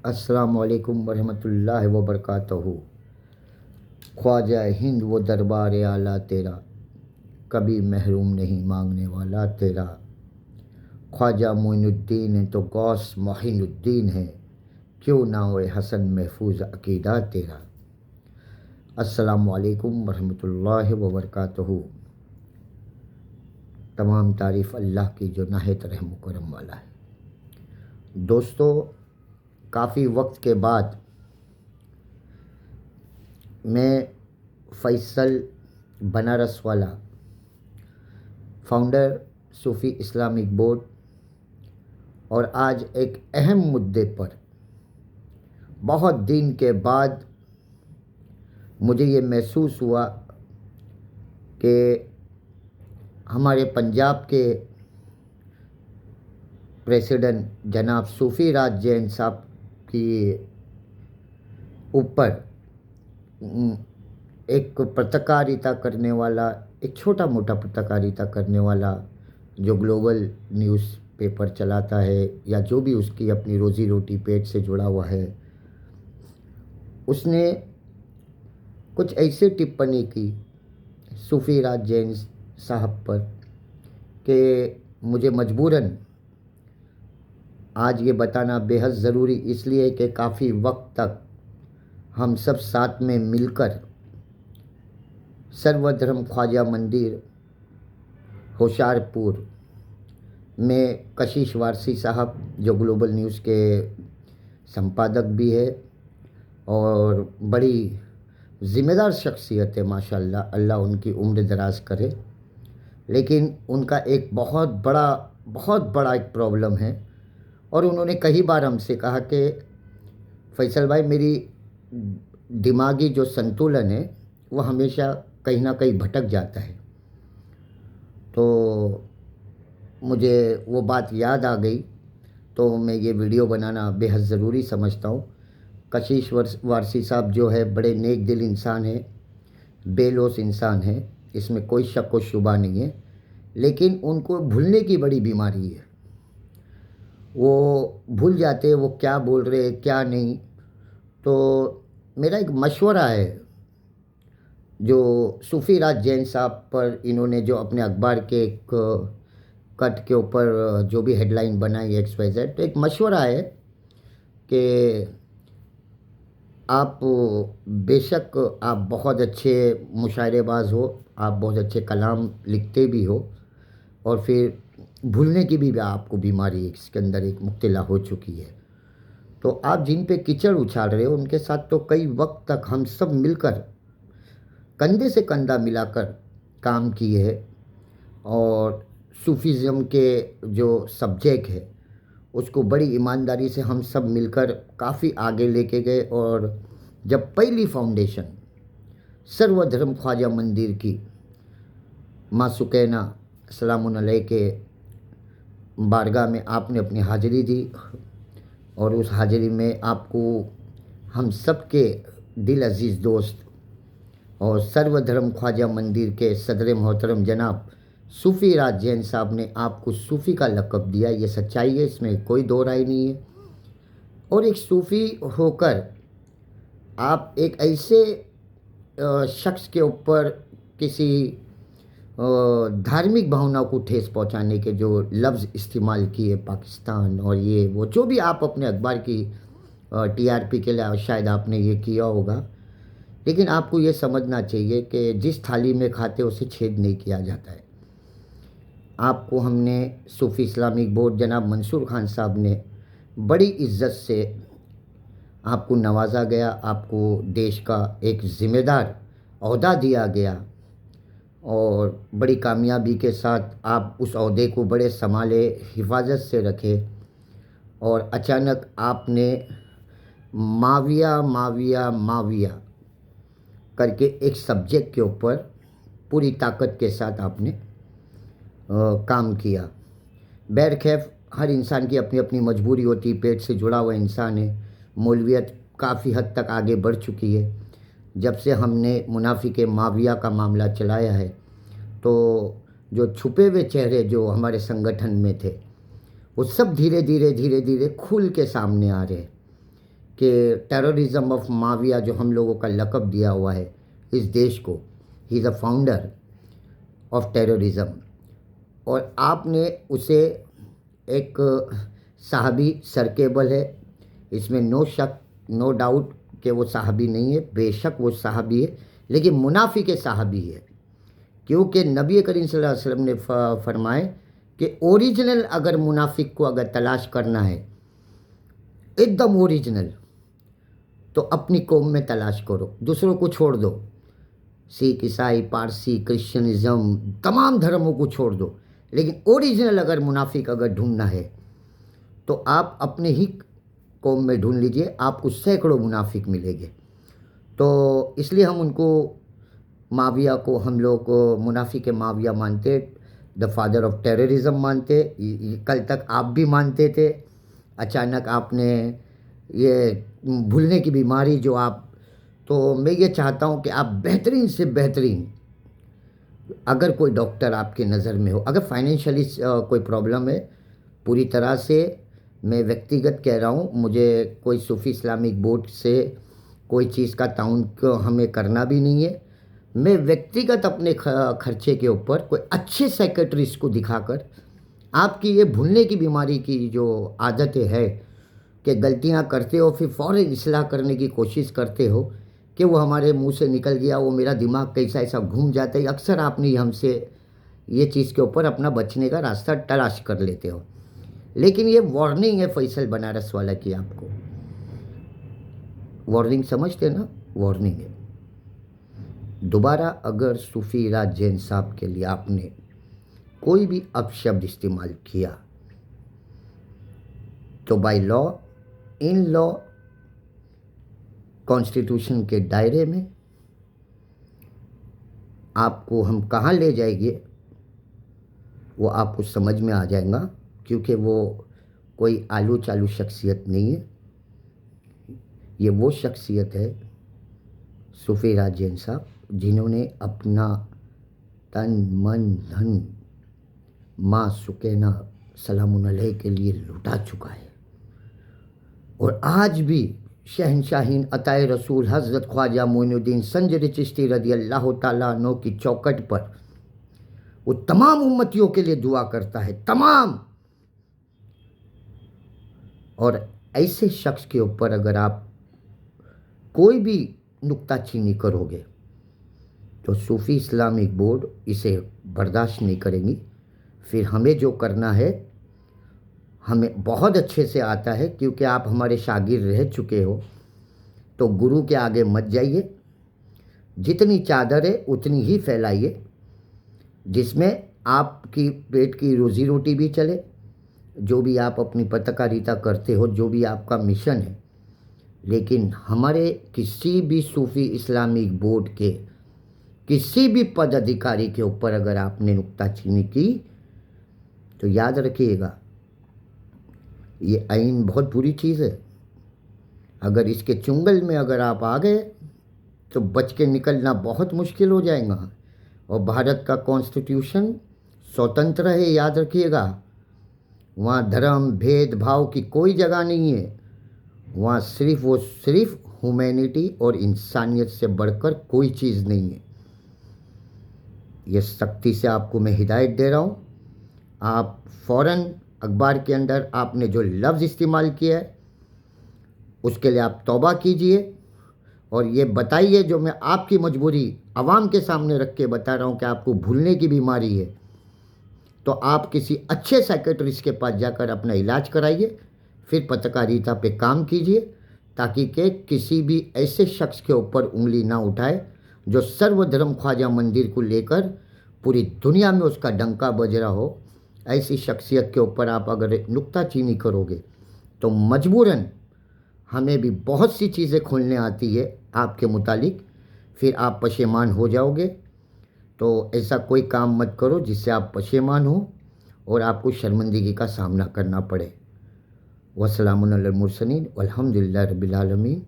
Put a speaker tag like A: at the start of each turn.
A: अस्सलामु अलैकुम वरहमतुल्लाहि वबरकातुहू। ख्वाजा हिंद वो दरबार आला तेरा, कभी महरूम नहीं मांगने वाला तेरा। ख्वाजा मोइनुद्दीन है तो गौस मोहिनुद्दीन है, क्यों ना हो हसन महफूज अकीदा तेरा। अस्सलामु अलैकुम वरहमतुल्लाहि वबरकातुहू। तमाम तारीफ़ अल्लाह की जो नाहित रहम करम वाला है। दोस्तों, काफ़ी वक्त के बाद मैं फ़ैसल बनारस वाला, फाउंडर सूफ़ी इस्लामिक बोर्ड, और आज एक अहम मुद्दे पर बहुत दिन के बाद मुझे ये महसूस हुआ कि हमारे पंजाब के प्रेसिडेंट जनाब सूफ़ी राज जैन साहब की ऊपर एक पत्रकारिता करने वाला, एक छोटा मोटा पत्रकारिता करने वाला जो ग्लोबल न्यूज़ पेपर चलाता है या जो भी उसकी अपनी रोज़ी रोटी पेट से जुड़ा हुआ है, उसने कुछ ऐसी टिप्पणी की सूफ़ी राज जैन साहब पर कि मुझे मजबूरन आज ये बताना बेहद ज़रूरी इसलिए है कि काफ़ी वक्त तक हम सब साथ में मिलकर सर्वधर्म ख्वाजा मंदिर होशियारपुर में कशिश वारसी साहब, जो ग्लोबल न्यूज़ के संपादक भी है और बड़ी ज़िम्मेदार शख्सियत है माशाल्लाह, अल्लाह उनकी उम्र दराज करे, लेकिन उनका एक बहुत बड़ा एक प्रॉब्लम है। और उन्होंने कई बार हमसे कहा कि फैसल भाई, मेरी दिमागी जो संतुलन है वो हमेशा कहीं ना कहीं भटक जाता है। तो मुझे वो बात याद आ गई, तो मैं ये वीडियो बनाना बेहद ज़रूरी समझता हूँ। कशिश वारसी साहब जो है बड़े नेक दिल इंसान है, बेलोस इंसान है, इसमें कोई शक व शुबा नहीं है, लेकिन उनको भूलने की बड़ी बीमारी है। वो भूल जाते हैं वो क्या बोल रहे हैं क्या नहीं। तो मेरा एक मशवरा है, जो सूफ़ी राज जैन साहब पर इन्होंने जो अपने अखबार के एक कट के ऊपर जो भी हेडलाइन बनाई XYZ, तो एक मशवरा है कि आप बेशक आप बहुत अच्छे मुशायरेबाज हो, आप बहुत अच्छे कलाम लिखते भी हो, और फिर भूलने की भी आपको बीमारी इसके अंदर एक मुब्तला हो चुकी है। तो आप जिन पे कीचड़ उछाल रहे हो उनके साथ तो कई वक्त तक हम सब मिलकर कंधे से कंधा मिलाकर काम किए है, और सूफीज़म के जो सब्जेक्ट है उसको बड़ी ईमानदारी से हम सब मिलकर काफ़ी आगे लेके गए। और जब पहली फाउंडेशन सर्वधर्म ख्वाजा मंदिर की माँ सुकैना सलामुन अलैह के बारगाह में आपने अपनी हाज़िरी दी, और उस हाज़िरी में आपको हम सब के दिल अजीज़ दोस्त और सर्वधर्म ख्वाजा मंदिर के सदर मोहतरम जनाब सूफ़ी राज जैन साहब ने आपको सूफ़ी का लक़ब दिया। ये सच्चाई है, इसमें कोई दो राय नहीं है। और एक सूफ़ी होकर आप एक ऐसे शख्स के ऊपर किसी धार्मिक भावनाओं को ठेस पहुंचाने के जो लफ्ज़ इस्तेमाल किए, पाकिस्तान और ये वो जो भी आप अपने अखबार की TRP के लिए शायद आपने ये किया होगा, लेकिन आपको ये समझना चाहिए कि जिस थाली में खाते उसे छेद नहीं किया जाता है। आपको हमने सूफ़ी इस्लामिक बोर्ड जनाब मंसूर खान साहब ने बड़ी इज़्ज़त से आपको नवाजा गया, आपको देश का एक ज़िम्मेदार ओहदा दिया गया, और बड़ी कामयाबी के साथ आप उस ओहदे को बड़े संभाले, हिफाजत से रखे, और अचानक आपने माविया माविया माविया करके एक सब्जेक्ट के ऊपर पूरी ताकत के साथ आपने काम किया। बैरखैफ हर इंसान की अपनी अपनी मजबूरी होती, पेट से जुड़ा हुआ इंसान है। मौलवियत काफ़ी हद तक आगे बढ़ चुकी है। जब से हमने मुनाफिक माविया का मामला चलाया है, तो जो छुपे हुए चेहरे जो हमारे संगठन में थे वो सब धीरे धीरे खुल के सामने आ रहे हैं। कि टेररिज्म ऑफ माविया जो हम लोगों का लक़ब दिया हुआ है इस देश को, he is a founder of terrorism, और आपने उसे एक साहबी सरकेबल है, इसमें नो शक नो डाउट कि वो साहबी नहीं है, बेशक वो साहबी है, लेकिन मुनाफिक साहबी है। क्योंकि नबी करीम सल्लल्लाहु अलैहि वसल्लम ने फरमाए कि ओरिजिनल अगर मुनाफिक को अगर तलाश करना है, एकदम ओरिजिनल, तो अपनी कौम में तलाश करो, दूसरों को छोड़ दो। सिख, ईसाई, पारसी, क्रिश्चियनिज़्म, तमाम धर्मों को छोड़ दो, लेकिन ओरिजिनल अगर मुनाफिक अगर ढूंढना है तो आप अपने ही कौम में ढूंढ लीजिए, आपको सैकड़ों मुनाफिक मिलेंगे। तो इसलिए हम उनको, माविया को हम लोग मुनाफिक माविया मानते, द फादर ऑफ टेररिज्म मानते। कल तक आप भी मानते थे, अचानक आपने ये भूलने की बीमारी जो आप, तो मैं ये चाहता हूँ कि आप बेहतरीन से बेहतरीन, अगर कोई डॉक्टर आपके नज़र में हो, अगर फाइनेंशियली कोई प्रॉब्लम है, पूरी तरह से मैं व्यक्तिगत कह रहा हूँ, मुझे कोई सूफ़ी इस्लामिक बोर्ड से कोई चीज़ का ताउन हमें करना भी नहीं है। मैं व्यक्तिगत अपने खर्चे के ऊपर कोई अच्छे साइकेट्रिस्ट को दिखाकर आपकी ये भूलने की बीमारी की जो आदतें है कि गलतियाँ करते हो फिर फ़ौरन इस्लाह करने की कोशिश करते हो कि वो हमारे मुंह से निकल गया, वो मेरा दिमाग कैसा ऐसा घूम जाता है, अक्सर आपने हमसे ये चीज़ के ऊपर अपना बचने का रास्ता तलाश कर लेते हो। लेकिन ये वार्निंग है फैसल बनारस वाला की, आपको वार्निंग समझते ना, वार्निंग है। दोबारा अगर सूफ़ी राज जैन साहब के लिए आपने कोई भी अपशब्द इस्तेमाल किया तो by law, in law, constitution के दायरे में आपको हम कहाँ ले जाएंगे वो आपको समझ में आ जाएगा, क्योंकि वो कोई आलू चालू शख्सियत नहीं है। ये वो शख्सियत है सूफ़ी राज जैन साहब जिन्होंने अपना तन मन धन माँ सुकैना सलामुन अलैह के लिए लुटा चुका है, और आज भी शहनशाहीन अताए रसूल हज़रत ख्वाजा मोइनुद्दीन संजरी चिश्ती रज़ी अल्लाह ताला अन्हु की चौखट पर वो तमाम उम्मतियों के लिए दुआ करता है, तमाम। और ऐसे शख्स के ऊपर अगर आप कोई भी नुक्ताचीनी करोगे तो सूफ़ी इस्लामिक बोर्ड इसे बर्दाश्त नहीं करेंगी। फिर हमें जो करना है हमें बहुत अच्छे से आता है, क्योंकि आप हमारे शागिर्द रह चुके हो। तो गुरु के आगे मत जाइए, जितनी चादर है उतनी ही फैलाइए, जिसमें आपकी पेट की रोज़ी रोटी भी चले, जो भी आप अपनी पत्रकारिता करते हो, जो भी आपका मिशन है। लेकिन हमारे किसी भी सूफ़ी इस्लामिक बोर्ड के किसी भी पदाधिकारी के ऊपर अगर आपने नुक्ताचीनी की तो याद रखिएगा, ये आइन बहुत बुरी चीज़ है। अगर इसके चुंगल में अगर आप आ गए तो बच के निकलना बहुत मुश्किल हो जाएगा। और भारत का कॉन्स्टिट्यूशन स्वतंत्र है, याद रखिएगा। वहाँ धर्म भेदभाव की कोई जगह नहीं है। वहाँ सिर्फ ह्यूमैनिटी और इंसानियत से बढ़कर कोई चीज़ नहीं है। ये सख्ती से आपको मैं हिदायत दे रहा हूँ। आप फ़ौरन अखबार के अंदर आपने जो लफ्ज़ इस्तेमाल किया है उसके लिए आप तौबा कीजिए, और ये बताइए, जो मैं आपकी मजबूरी आवाम के सामने रख के बता रहा हूँ कि आपको भूलने की बीमारी है, तो आप किसी अच्छे साइकेट्रिस्ट के पास जाकर अपना इलाज कराइए, फिर पत्रकारिता पे काम कीजिए, ताकि के किसी भी ऐसे शख्स के ऊपर उंगली ना उठाए जो सर्वधर्म ख्वाजा मंदिर को लेकर पूरी दुनिया में उसका डंका बज रहा हो। ऐसी शख्सियत के ऊपर आप अगर नुक्ताचीनी करोगे तो मजबूरन हमें भी बहुत सी चीज़ें खोलने आती है आपके मुतालिक, फिर आप पशेमान हो जाओगे। तो ऐसा कोई काम मत करो जिससे आप पशेमान हो और आपको शर्मिंदगी का सामना करना पड़े। वस्सलामुन अलल मुरसलीन वल्हम्दुलिल्लाहि रब्बिल आलमीन।